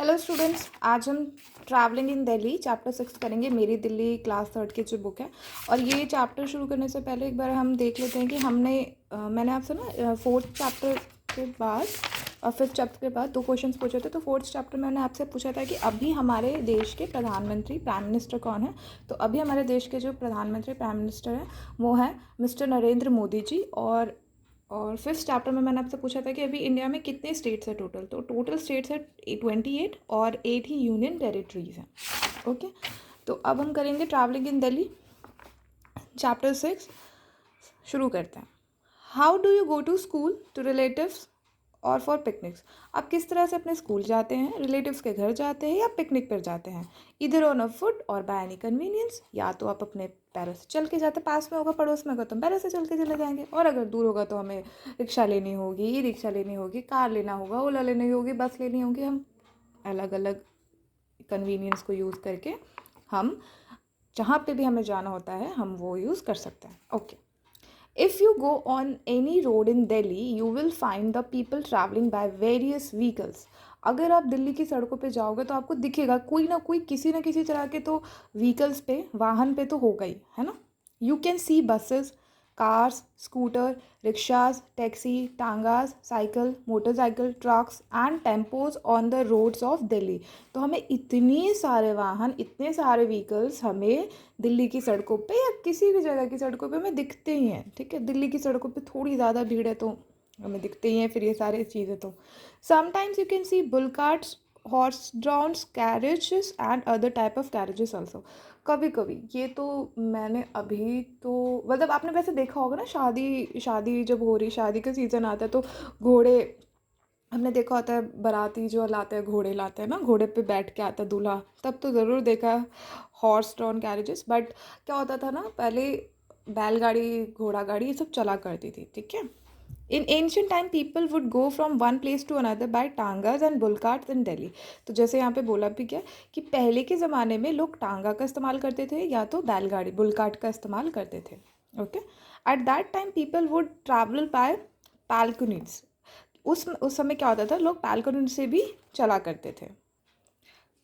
Hello students, आज हम travelling in Delhi chapter 6 करेंगे। मेरी दिल्ली क्लास 3 की जो बुक है। और ये चैप्टर शुरू करने से पहले एक बार हम देख लेते हैं कि मैंने आपसे ना फोर्थ चैप्टर के बाद और फिफ्थ चैप्टर के बाद दो क्वेश्चंस पूछे थे। तो फोर्थ चैप्टर में मैंने आपसे पूछा था कि अभी हमारे देश के प्रधानमंत्री प्राइम मिनिस्टर कौन है। तो अभी हमारे देश के जो प्रधानमंत्री प्राइम मिनिस्टर हैं वो हैं मिस्टर नरेंद्र मोदी जी। और फिफ्थ चैप्टर में मैंने आपसे पूछा था कि अभी इंडिया में कितने स्टेट्स है टोटल। तो टोटल स्टेट्स है 28 और 8 ही यूनियन टेरिटरीज हैं। ओके, तो अब हम करेंगे ट्रैवलिंग इन दिल्ली चैप्टर 6। शुरू करते हैं। How do you go to school, to relatives और फॉर पिकनिक्स। आप किस तरह से अपने स्कूल जाते हैं, रिलेटिव्स के घर जाते हैं या पिकनिक पर जाते हैं। इधर ऑन अ फुट और बाय एनी कन्वीनियंस, या तो आप अपने पैरों से चल के जाते, पास में होगा पड़ोस में होगा तो हम पैरों से चल के चले जाएंगे, और अगर दूर होगा तो हमें रिक्शा लेनी होगी, ई रिक्शा लेनी होगी, कार लेना होगा, ओला लेनी होगी, बस लेनी होगी। हम अलग अलग कन्वीनियंस को यूज़ करके हम जहाँ पे भी हमें जाना होता है हम वो यूज़ कर सकते हैं। Okay, if you go on any road in Delhi, you will find the people traveling by various vehicles. अगर आप दिल्ली की सड़कों पे जाओगे तो आपको दिखेगा कोई ना कोई किसी न किसी तरह के तो व्हीकल्स पे, वाहन पे तो होगा ही, है ना। You can see buses, cars, scooter, rickshaws, taxi, tangas, cycle, motorcycle, trucks and tempos on the roads of Delhi. तो हमें इतने सारे वाहन, इतने सारे व्हीकल्स हमें दिल्ली की सड़कों पे या किसी भी जगह की सड़कों पे हमें दिखते ही हैं। ठीक है, दिल्ली की सड़कों पे थोड़ी ज़्यादा भीड़ है तो हमें दिखते ही हैं फिर ये सारी चीज़ें। तो sometimes you can C bull carts, horse drown carriages and other type of carriages also. कभी कभी ये तो मैंने अभी तो मतलब आपने वैसे देखा होगा ना, शादी शादी जब हो रही, शादी का सीज़न आता है तो घोड़े, हमने देखा होता है बाराती जो लाते हैं घोड़े लाते हैं ना, घोड़े पे बैठ के आता है दूल्हा, तब तो ज़रूर देखा है हॉर्स ड्रॉन कैरेजेस। बट क्या होता था ना पहले, बैलगाड़ी, घोड़ा गाड़ी ये सब चला करती थी। ठीक है, in ancient time people would go from one place to another by tangas and bull carts in Delhi. तो जैसे यहाँ पे बोला भी क्या कि पहले के ज़माने में लोग टांगा का इस्तेमाल करते थे या तो बैलगाड़ी बुल कार्ट का इस्तेमाल करते थे। Okay, at that time people would travel by palanquins. उस समय क्या होता था, लोग पालकुनी से भी चला करते थे।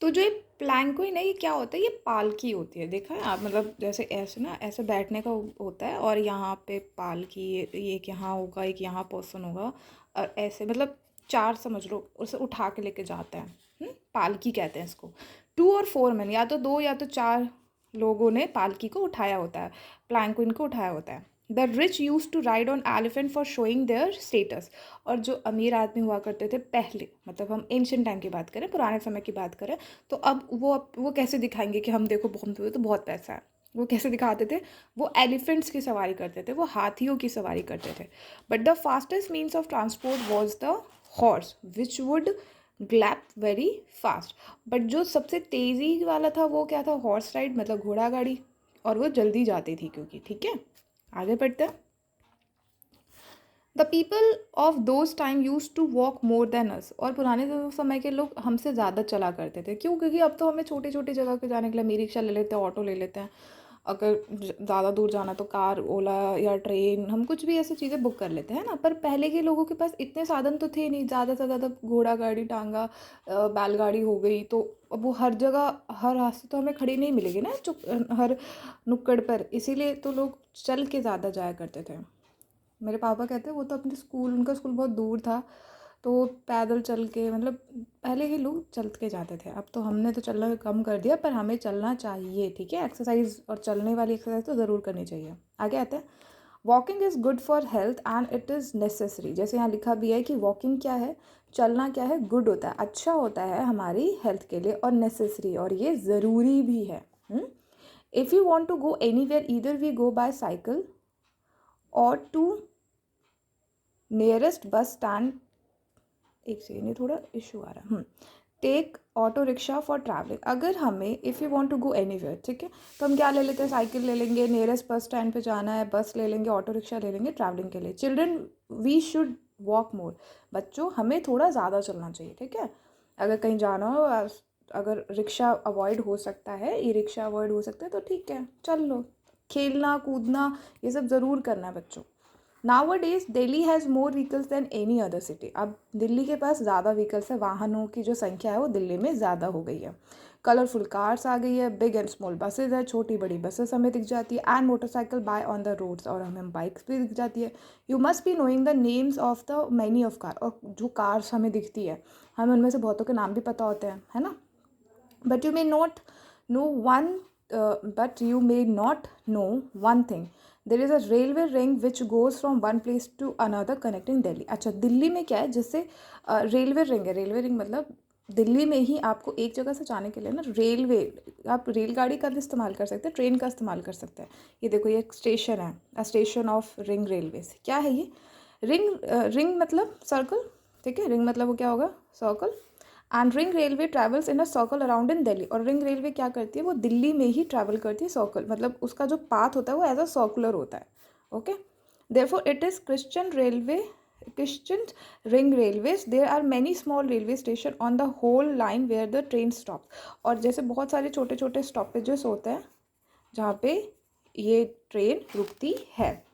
तो जो ये प्लैंक्विन है ये क्या होता है, ये पालकी होती है। देखा है आप, मतलब जैसे ऐसे ना, ऐसे बैठने का होता है और यहाँ पे पालकी, एक यहाँ होगा, एक यहाँ पर्सन होगा, और ऐसे मतलब चार समझ लो, उसे उठा के लेके जाते हैं। पालकी कहते हैं इसको। 2 और 4 मैन, या तो 2 या तो 4 लोगों ने पालकी को उठाया होता है, प्लैंक्विन को उठाया होता है। The rich use to ride on elephant for showing their status. और जो अमीर आदमी हुआ करते थे पहले, मतलब हम एंशियंट टाइम की बात करें, पुराने समय की बात करें, तो अब वो कैसे दिखाएंगे कि हम देखो हम तो बहुत पैसा है। वो कैसे दिखाते थे, वो एलिफेंट्स की सवारी करते थे, वो हाथियों की सवारी करते थे। But the fastest means of transport was the horse which would gallop very fast. But जो सबसे तेज़ी वाला था वो क्या था, हॉर्स राइड, मतलब घोड़ा गाड़ी, और वो जल्दी जाती थी क्योंकि। ठीक है, आगे बढ़ते हैं। The people of those time use to walk more than us. और पुराने समय के लोग हमसे ज़्यादा चला करते थे। क्यों? क्योंकि अब तो हमें छोटी छोटी जगह पे जाने के लिए ई रिक्शा ले लेते हैं, ऑटो ले लेते हैं। अगर ज़्यादा दूर जाना तो कार, ओला या ट्रेन, हम कुछ भी ऐसी चीज़ें बुक कर लेते हैं ना। पर पहले के लोगों के पास इतने साधन तो थे नहीं, ज़्यादा से ज़्यादा घोड़ा गाड़ी, टांगा, बैलगाड़ी हो गई। तो अब वो हर जगह हर रास्ते तो हमें खड़ी नहीं मिलेगी ना, हर नुक्कड़ पर। इसीलिए तो लोग चल के ज़्यादा जाया करते थे। मेरे पापा कहते हैं वो तो अपने स्कूल, उनका स्कूल बहुत दूर था तो वो पैदल चल के, मतलब पहले के लोग चल के जाते थे। अब तो हमने तो चलना कम कर दिया, पर हमें चलना चाहिए। ठीक है, एक्सरसाइज और चलने वाली एक्सरसाइज तो ज़रूर करनी चाहिए। आगे आते हैं। Walking is good for health and it is necessary. जैसे यहाँ लिखा भी है कि वॉकिंग क्या है, चलना क्या है, गुड होता है, अच्छा होता है हमारी हेल्थ के लिए, और नेसेसरी, और ये ज़रूरी भी है। If you want to go anywhere, either we go by cycle और टू नियरेस्ट बस स्टैंड। एक सेकेंड, ये थोड़ा इशू आ रहा है। Take auto rickshaw for travelling. अगर हमें if you want to go anywhere, ठीक है, तो हम क्या ले लेते हैं, साइकिल ले लेंगे, नियरेस्ट बस स्टैंड पे जाना है, बस ले लेंगे, ऑटो रिक्शा ले लेंगे ट्रैवलिंग के लिए। चिल्ड्रन, वी शुड वॉक मोर। बच्चों, हमें थोड़ा ज़्यादा चलना चाहिए। ठीक है, अगर कहीं जाना हो, अगर रिक्शा अवॉइड हो सकता है, ई रिक्शा अवॉइड हो सकता है तो ठीक है, चल लो। खेलना कूदना ये सब ज़रूर करना है बच्चों। Now a days Delhi has more vehicles than any other city. अब दिल्ली के पास ज़्यादा व्हीकल्स है, वाहनों की जो संख्या है वो दिल्ली में ज़्यादा हो गई है। कलरफुल कार्स आ गई है, बिग एंड स्मॉल बसेज है, छोटी बड़ी बसेस हमें दिख जाती है, and motorcycle by on the roads, और हमें बाइक्स भी दिख जाती है। You must be knowing the names of the many of car, और जो कार्स हमें दिखती है हमें उनमें से बहुतों के नाम भी पता होते हैं, है ना। But you may not know one but you may not know one thing, there is a railway ring which goes from one place to another connecting Delhi। अच्छा, दिल्ली में क्या है जिससे रेलवे रिंग है। रेलवे रिंग मतलब दिल्ली में ही आपको एक जगह से जाने के लिए ना रेलवे, आप रेलगाड़ी का भी इस्तेमाल कर सकते हैं, ट्रेन का इस्तेमाल कर सकते हैं। ये देखो ये एक स्टेशन है, अ स्टेशन ऑफ रिंग रेलवेज। क्या है ये रिंग? रिंग मतलब सर्कल, ठीक है, रिंग मतलब वो क्या होगा, circle. And ring railway travels in a circle around in Delhi, और रिंग रेलवे क्या करती है, वो दिल्ली में ही ट्रैवल करती है, सर्कल मतलब उसका जो पाथ होता है वो एज अ सर्कुलर होता है। Okay, therefore it is Christian ring railways. There are many small railway station on the whole line where the train stop, और जैसे बहुत सारे छोटे छोटे स्टॉपेजेस होते हैं जहाँ पे ये ट्रेन रुकती है।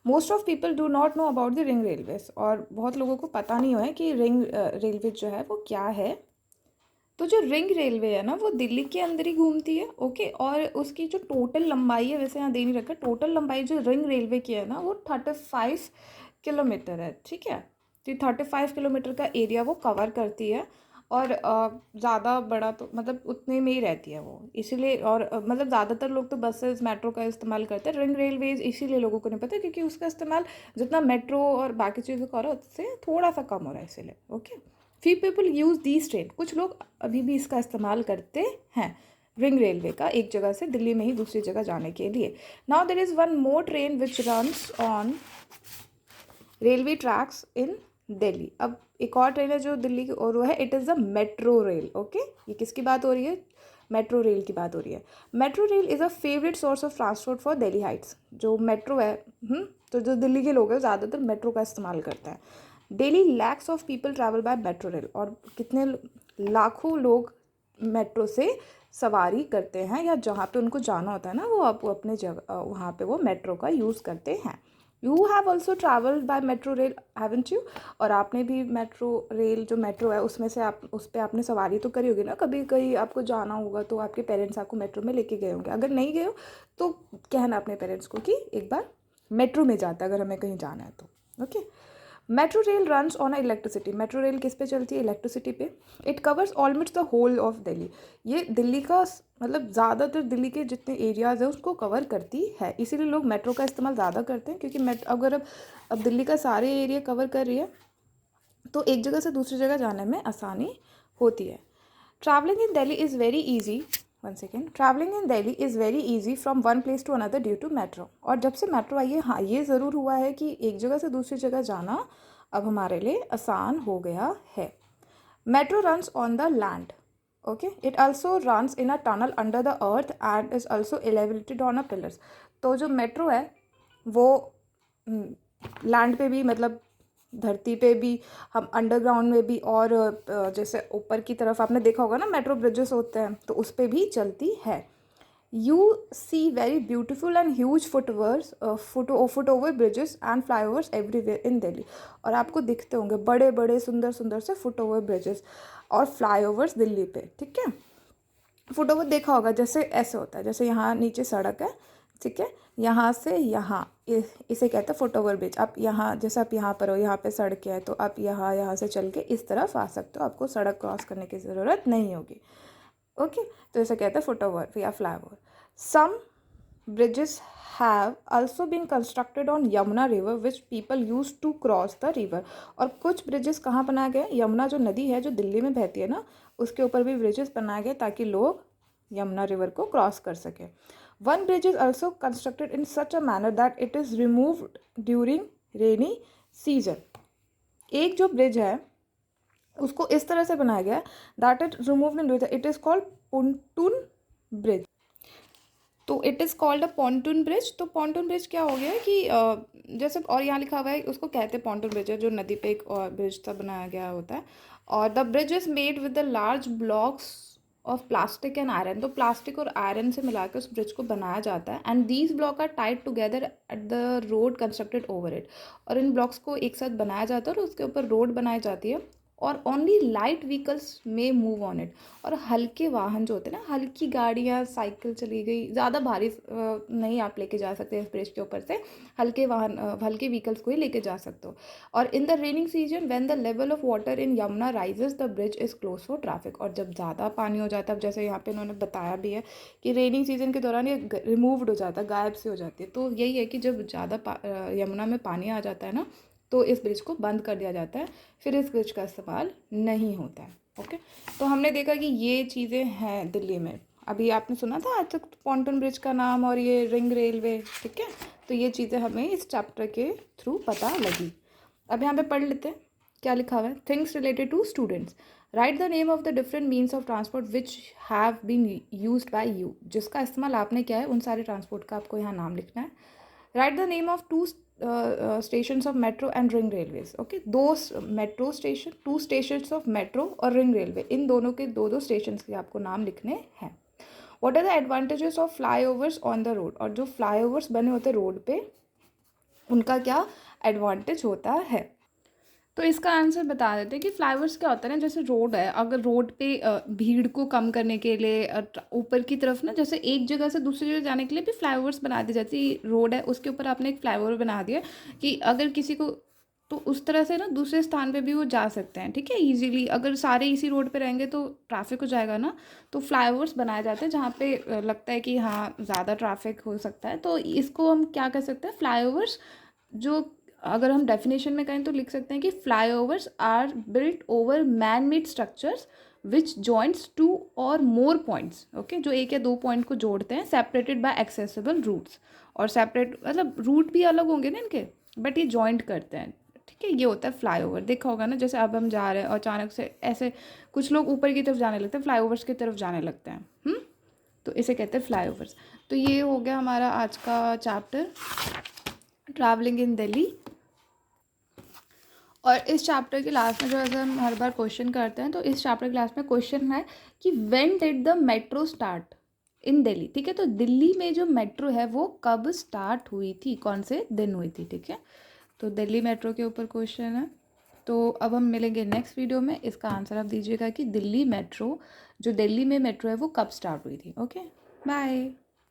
Most of people do not know about the ring railways, और बहुत लोगों को पता नहीं है कि रिंग रेलवे जो है वो क्या है। तो जो रिंग रेलवे है ना वो दिल्ली के अंदर ही घूमती है। ओके, और उसकी जो टोटल लंबाई है, वैसे यहाँ दे नहीं रखा, टोटल लंबाई जो रिंग रेलवे की है ना वो 35 किलोमीटर है, ठीक है। तो 35 किलोमीटर का एरिया वो कवर करती है, और ज़्यादा बड़ा तो मतलब उतने में ही रहती है वो, इसीलिए। और मतलब ज़्यादातर लोग तो बसेस मेट्रो का इस्तेमाल करते हैं, रिंग रेलवेज इसीलिए लोगों को नहीं पता क्योंकि उसका इस्तेमाल जितना मेट्रो और बाकी चीज़ों का हो रहा है उससे थोड़ा सा कम हो रहा है, इसीलिए। Okay, few people use these train, कुछ लोग अभी भी इसका इस्तेमाल करते हैं रिंग रेलवे का, एक जगह से दिल्ली में ही दूसरी जगह जाने के लिए। Now there is one more train which runs on railway tracks इन दिल्ली। अब एक और ट्रेन है जो दिल्ली की, और वो है it is the metro rail. Okay, ये किसकी बात हो रही है? मेट्रो रेल की बात हो रही है। Metro rail is a favourite source of transport for Delhi Heights. जो मेट्रो है, तो जो दिल्ली के लोग हैं ज़्यादातर मेट्रो का इस्तेमाल करते हैं। Daily lakhs of people travel by metro rail, और कितने लाखों लोग मेट्रो से सवारी करते हैं, या जहाँ पे उनको जाना होता है ना वो आप अपने जगह वहाँ पे वो मेट्रो का यूज़ करते हैं। You have also travelled bye metro rail haven't you? और आपने भी मेट्रो रेल जो मेट्रो है उसमें से आप उस पर आपने सवारी तो करी होगी ना, कभी कहीं आपको जाना होगा तो आपके पेरेंट्स आपको मेट्रो में लेके गए होंगे। अगर नहीं गए हो तो कहना अपने पेरेंट्स को कि एक बार मेट्रो में जाता है अगर हमें कहीं जाना है तो। Okay, metro rail runs on electricity. Metro rail किस पे चलती है? इलेक्ट्रिसिटी पे। It covers almost the whole of Delhi. ये दिल्ली का मतलब ज़्यादातर दिल्ली के जितने एरियाज़ है उसको कवर करती है, इसीलिए लोग मेट्रो का इस्तेमाल ज़्यादा करते हैं, क्योंकि अगर अब दिल्ली का सारे एरिया कवर कर रही है तो एक जगह से दूसरी जगह जाने में आसानी होती है। Travelling in Delhi is very easy, one second, travelling in Delhi is very easy from one place to another due to metro. और जब से मेट्रो आई है, हाँ ये ज़रूर हुआ है कि एक जगह से दूसरी जगह जाना अब हमारे लिए आसान हो गया है। Metro runs on the land. Okay, it also runs in a tunnel under the earth and is also elevated on a pillars. तो जो मेट्रो है वो लैंड पे भी मतलब धरती पे भी, हम अंडरग्राउंड में भी, और जैसे ऊपर की तरफ आपने देखा होगा ना मेट्रो ब्रिजेस होते हैं तो उस पर भी चलती है। You see very beautiful and huge foot over bridges and flyovers everywhere in Delhi. और आपको दिखते होंगे बड़े बड़े सुंदर सुंदर से फुट ओवर ब्रिजेस और फ्लाईओवर्स दिल्ली पे, ठीक है। फुट ओवर देखा होगा जैसे ऐसे होता है, जैसे यहाँ नीचे सड़क है, ठीक है, यहाँ से यहाँ इसे कहते हैं फुट ओवर ब्रिज। आप यहाँ जैसे आप यहाँ पर हो, यहाँ पे सड़क है तो आप यहाँ से चल के इस तरफ आ सकते हो, आपको सड़क क्रॉस करने की ज़रूरत नहीं होगी। ओके, तो इसे कहते हैं फुट ओवर या flyover. Some bridges have also been constructed on Yamuna river which people use to cross the river. और कुछ ब्रिजेस कहाँ बनाए गए? यमुना जो नदी है जो दिल्ली में बहती है ना, उसके ऊपर भी ब्रिजेस बनाए गए ताकि लोग यमुना रिवर को क्रॉस कर सकें। One bridge is also constructed in such a manner that it is removed during rainy season. एक जो ब्रिज है उसको इस तरह से बनाया गया that it removed in, it is called pontoon bridge. तो it is called a pontoon bridge. तो पॉन्टून ब्रिज क्या हो गया है कि जैसे, और यहाँ लिखा हुआ है उसको कहते हैं पॉन्टून ब्रिज है, जो नदी पे एक और ब्रिज सा बनाया गया होता है। और the bridge is made with the large blocks of plastic and iron, तो प्लास्टिक और आयरन से मिला के उस ब्रिज को बनाया जाता है। And these block are tied together at the road constructed over it, और इन ब्लॉक्स को एक साथ बनाया जाता है और उसके ऊपर रोड बनाई जाती है। और ओनली लाइट व्हीकल्स में मूव ऑन इट, और हल्के वाहन जो होते हैं ना, हल्की गाड़ियाँ, साइकिल चली गई, ज़्यादा भारी नहीं आप लेके जा सकते इस ब्रिज के ऊपर से, हल्के वाहन हल्के व्हीकल्स को ही लेके जा सकते हो। और in the raining season when the level of water in Yamuna rises the bridge is close for traffic, और जब ज़्यादा पानी हो जाता है, अब जैसे यहाँ पे इन्होंने बताया भी है कि रेनिंग सीजन के दौरान ये रिमूव्ड हो जाता है, गायब से हो जाती है। तो यही है कि जब ज़्यादा यमुना में पानी आ जाता है ना, तो इस ब्रिज को बंद कर दिया जाता है, फिर इस ब्रिज का इस्तेमाल नहीं होता है। ओके, तो हमने देखा कि ये चीज़ें हैं दिल्ली में। अभी आपने सुना था आज तक पॉन्टून ब्रिज का नाम और ये रिंग रेलवे, ठीक है, तो ये चीज़ें हमें इस चैप्टर के थ्रू पता लगी। अब यहाँ पे पढ़ लेते हैं क्या लिखा हुआ है। Things related to students, write the name of the different means of transport which have been used by you, जिसका इस्तेमाल आपने किया है उन सारे ट्रांसपोर्ट का आपको यहाँ नाम लिखना है। Write the name of two stations of metro and ring railways, okay, दो metro station, two stations of metro और रिंग रेलवे, इन दोनों के दो दो स्टेशन के आपको नाम लिखने हैं। What are the advantages of flyovers on the road, और जो फ्लाईओवर्स बने होते हैं रोड पे, उनका क्या एडवांटेज होता है। तो इसका आंसर बता देते हैं कि फ्लाईओवर्स क्या होता है ना, जैसे रोड है, अगर रोड पे भीड़ को कम करने के लिए ऊपर की तरफ ना, जैसे एक जगह से दूसरी जगह जाने के लिए भी फ्लाईओवर्स बना दी जाती है। रोड है उसके ऊपर आपने एक फ्लाईओवर बना दिया कि अगर किसी को, तो उस तरह से ना दूसरे स्थान पे भी वो जा सकते हैं, ठीक है, इजीली। अगर सारे इसी रोड पे रहेंगे तो ट्रैफिक हो जाएगा ना, तो फ्लाईओवर्स बनाए जाते हैं जहाँ पे लगता है कि हाँ ज़्यादा ट्रैफिक हो सकता है, तो इसको हम क्या कह सकते हैं, फ्लाईओवर्स। जो अगर हम डेफिनेशन में कहें तो लिख सकते हैं कि flyovers are built over man made structures which joints two or more points, okay, जो एक या दो पॉइंट को जोड़ते हैं, सेपरेटेड बाय एक्सेसिबल रूट्स, और सेपरेट मतलब रूट भी अलग होंगे ना इनके, बट ये जॉइंट करते हैं, ठीक है, ये होता है फ्लाईओवर। देखा होगा ना, जैसे अब हम जा रहे हैं और अचानक से ऐसे कुछ लोग ऊपर की तरफ जाने लगते हैं, फ्लाईओवर्स की तरफ जाने लगते हैं, तो इसे कहते हैं फ्लाईओवर्स। तो ये हो गया हमारा आज का चैप्टर ट्रैवलिंग इन दिल्ली। और इस चैप्टर के लास्ट में जो ऐसे हम हर बार क्वेश्चन करते हैं, तो इस चैप्टर के लास्ट में क्वेश्चन है कि when did the metro start in Delhi, ठीक है, तो दिल्ली में जो मेट्रो है वो कब स्टार्ट हुई थी, कौन से दिन हुई थी, ठीक है, तो दिल्ली मेट्रो के ऊपर क्वेश्चन है। तो अब हम मिलेंगे नेक्स्ट वीडियो में, इसका आंसर आप दीजिएगा कि दिल्ली मेट्रो, जो दिल्ली में मेट्रो है वो कब स्टार्ट हुई थी। Okay, bye.